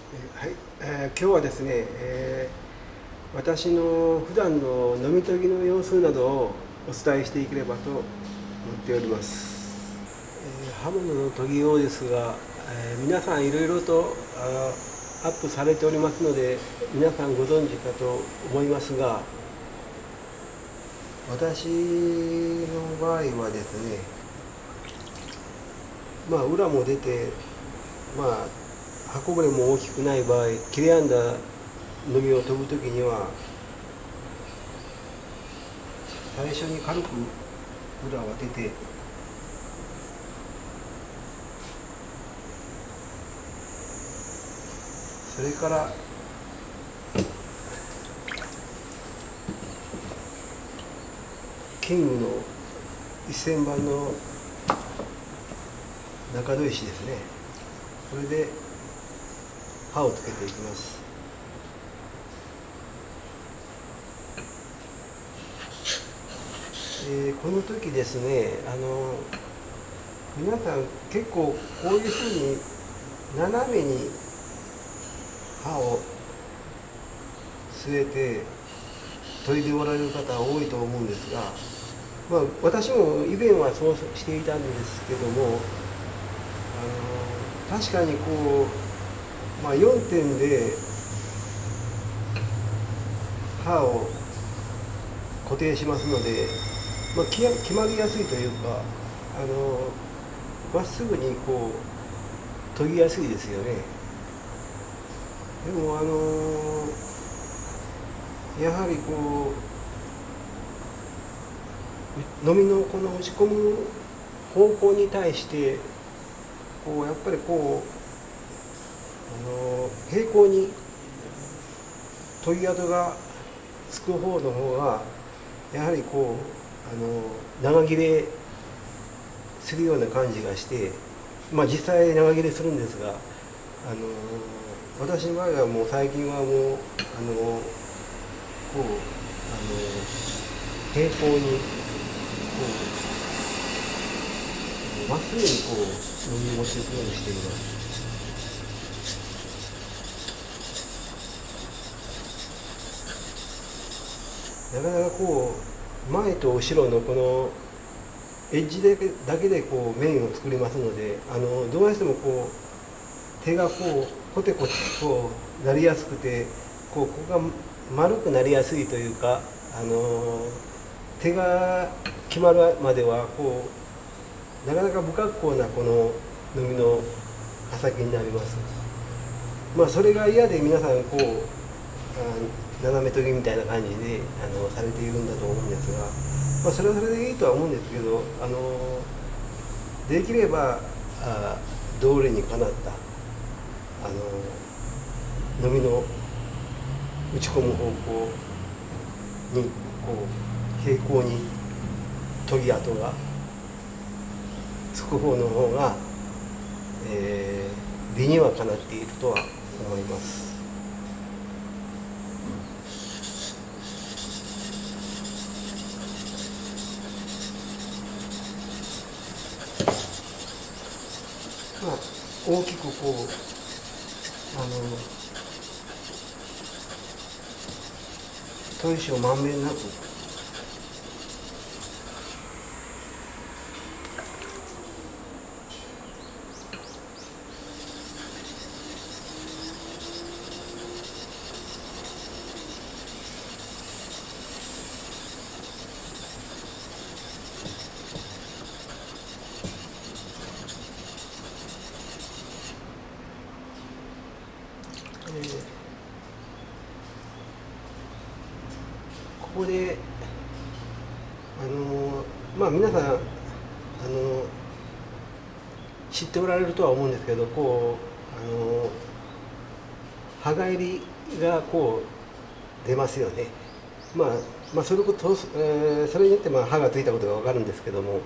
はい、今日はですね、私の普段の飲み研ぎの様子などをお伝えしていければと思っております。刃物の研ぎようですが、皆さんいろいろとアップされておりますので、皆さんご存知かと思いますが、私の場合はですね、裏も出て、刃こぼれも大きくない場合、切れ編んだのみを研ぐときには、最初に軽く裏を当てて、それからキングの1000番の中砥石ですね、これで刃をつけていきます。この時ですね、皆さん結構こういうふうに斜めに刃を据えて研いでおられる方は多いと思うんですが、私も以前はそうしていたんですけども、確かにこう、4点で刃を固定しますので、決まりやすいというか、まっすぐにこう研ぎやすいですよね。でもやはりこうのみのこの打ち込む方向に対してこうやっぱりこう平行に研ぎ跡がつく方の方がやはりこう長切れするような感じがして、実際長切れするんですが、私の場合はもう最近はもうこう平行にこうまっすぐにこう飲み持っていくようにしています。なかなかこう前と後ろのこのエッジだけでこう面を作りますので、どうしてもこう手がこうコテコテこうなりやすくて、ここが丸くなりやすいというか、手が決まるまではこうなかなか不格好なこののみの刃先になります。それが嫌で皆さんこう斜め研ぎみたいな感じでされているんだと思うんですが、それはそれでいいとは思うんですけど、できれば道理にかなったのみの打ち込む方向にこう平行に研ぎ跡がつく方の方が、理にはかなっているとは思います。大きくこう砥石をまんべんなくここで皆さん知っておられるとは思うんですけど、こう刃返りがこう出ますよね。それことそれによって刃がついたことが分かるんですけども、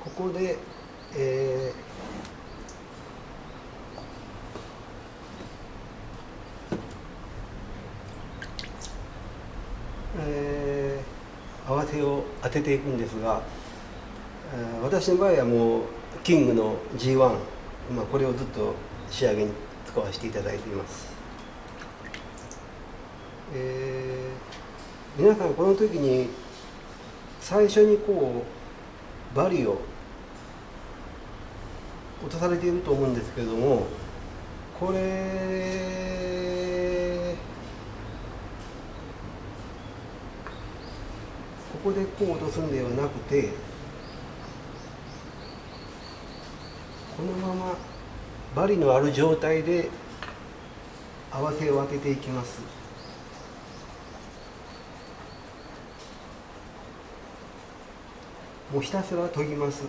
ここで、合わせを当てていくんですが、私の場合はもうキングの G1 これをずっと仕上げに使わせていただいています。皆さんこの時に最初にバリを落とされていると思うんですけれども、これここで落とすんではなくて、このままバリのある状態で合わせを当てていきます。もうひたすら研ぎます。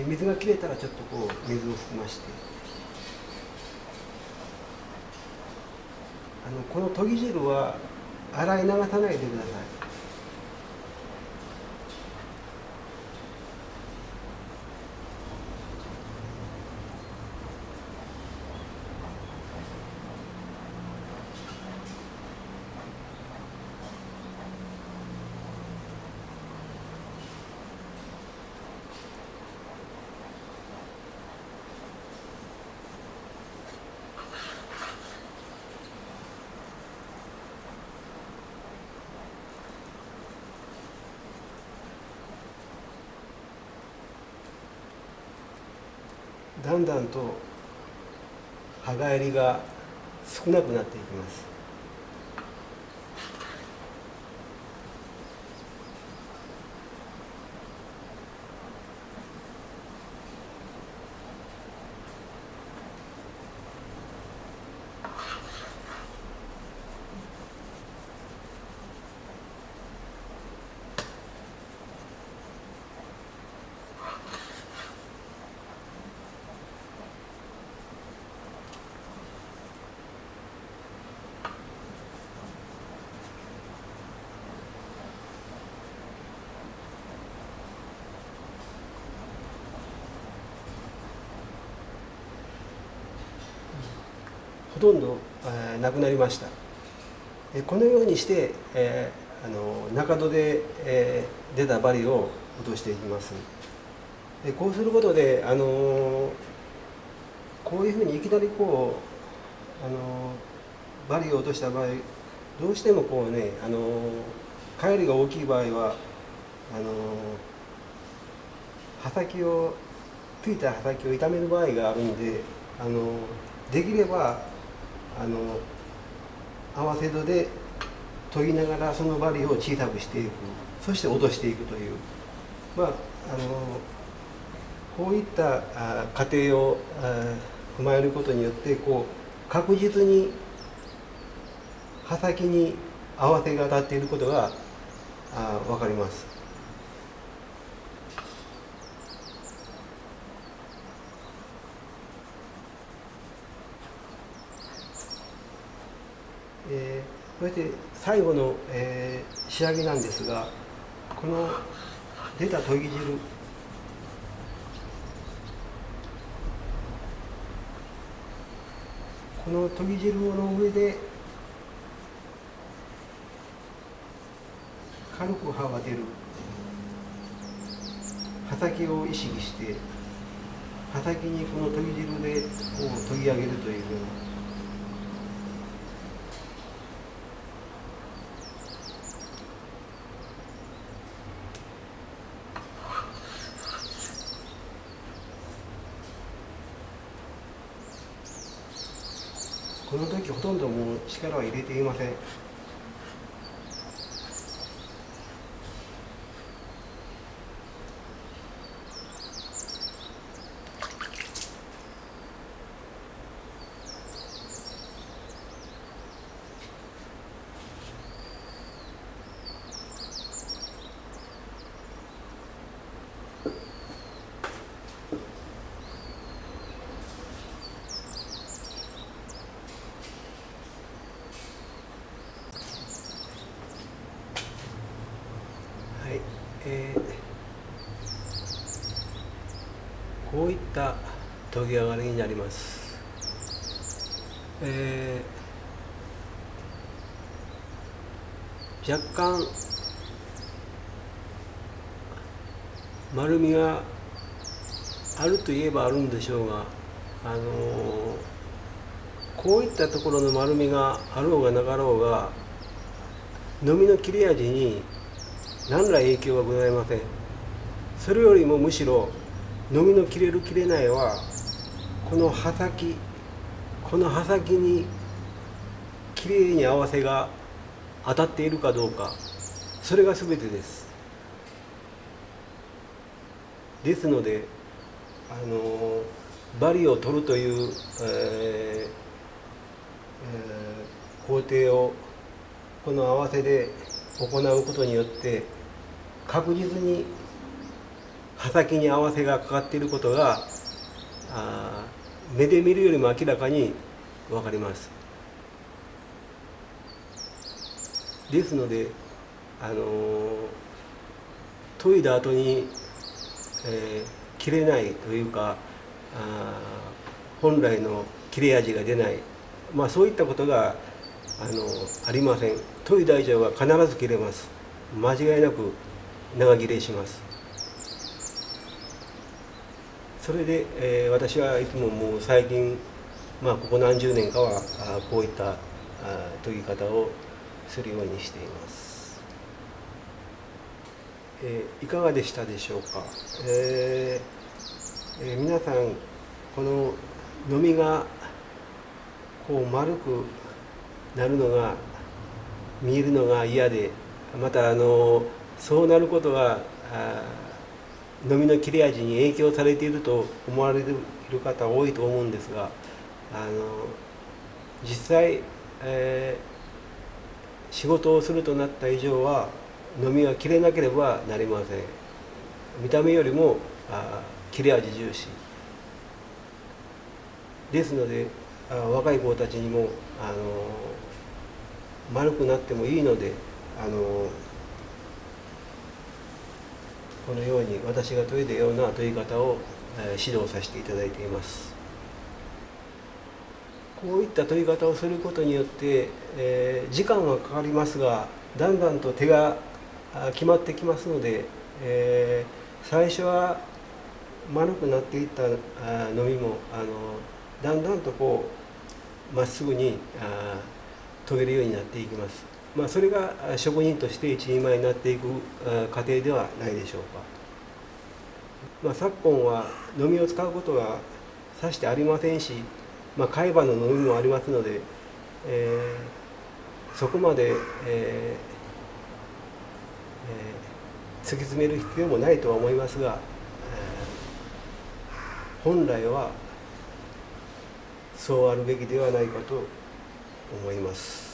水が切れたらちょっと水を含まして、この研ぎ汁は洗い流さないでください。だんだんと葉返りが少なくなっていきます。ほとんど、なくなりました。このようにして、中戸で、出たバリを落としていきます。こうすることで、こういうふうにいきなりバリを落とした場合、どうしても返りが大きい場合はついた刃先を傷める場合があるんで、できれば合わせ戸で研ぎながらその針を小さくしていく、そして落としていくという、こういった過程を踏まえることによって確実に刃先に合わせが当たっていることが分かります。そして最後の、仕上げなんですが、この出た研ぎ汁、この研ぎ汁の上で軽く刃を当てる、刃先を意識して刃先にこの研ぎ汁で研ぎ上げるというような。この時ほとんどもう力は入れていません。こういった研ぎ上がりになります。若干丸みがあるといえばあるんでしょうが、こういったところの丸みがあろうがなかろうが、のみの切れ味に何ら影響はございません。それよりもむしろ、のみの切れる切れないはこの刃先にきれいに合わせが当たっているかどうか、それが全てです。ですのでバリを取るという、工程をこの合わせで行うことによって確実に刃先に合わせがかかっていることが目で見るよりも明らかに分かります。ですので研いだ後に、切れないというか本来の切れ味が出ない、そういったことがありません。研いだ以上は必ず切れます。間違いなく長切れします。それで、私はいつももう最近、ここ何十年かはこういった研ぎ方をするようにしています。いかがでしたでしょうか。皆さんこののみがこう丸くなるのが見えるのが嫌で、またそうなることがのみの切れ味に影響されていると思われる方多いと思うんですが、実際、仕事をするとなった以上はのみは切れなければなりません。見た目よりも切れ味重視ですので、若い子たちにも丸くなってもいいのでこのように私が研いだような研ぎ方を指導させていただいています。こういった研ぎ方をすることによって、時間はかかりますがだんだんと手が決まってきますので、最初は丸くなっていったのみもだんだんとこうまっすぐに研げるようになっていきます。それが職人として一人前になっていく過程ではないでしょうか。昨今はのみを使うことはさしてありませんし、海馬ののみもありますので、そこまで、突き詰める必要もないとは思いますが、本来はそうあるべきではないかと思います。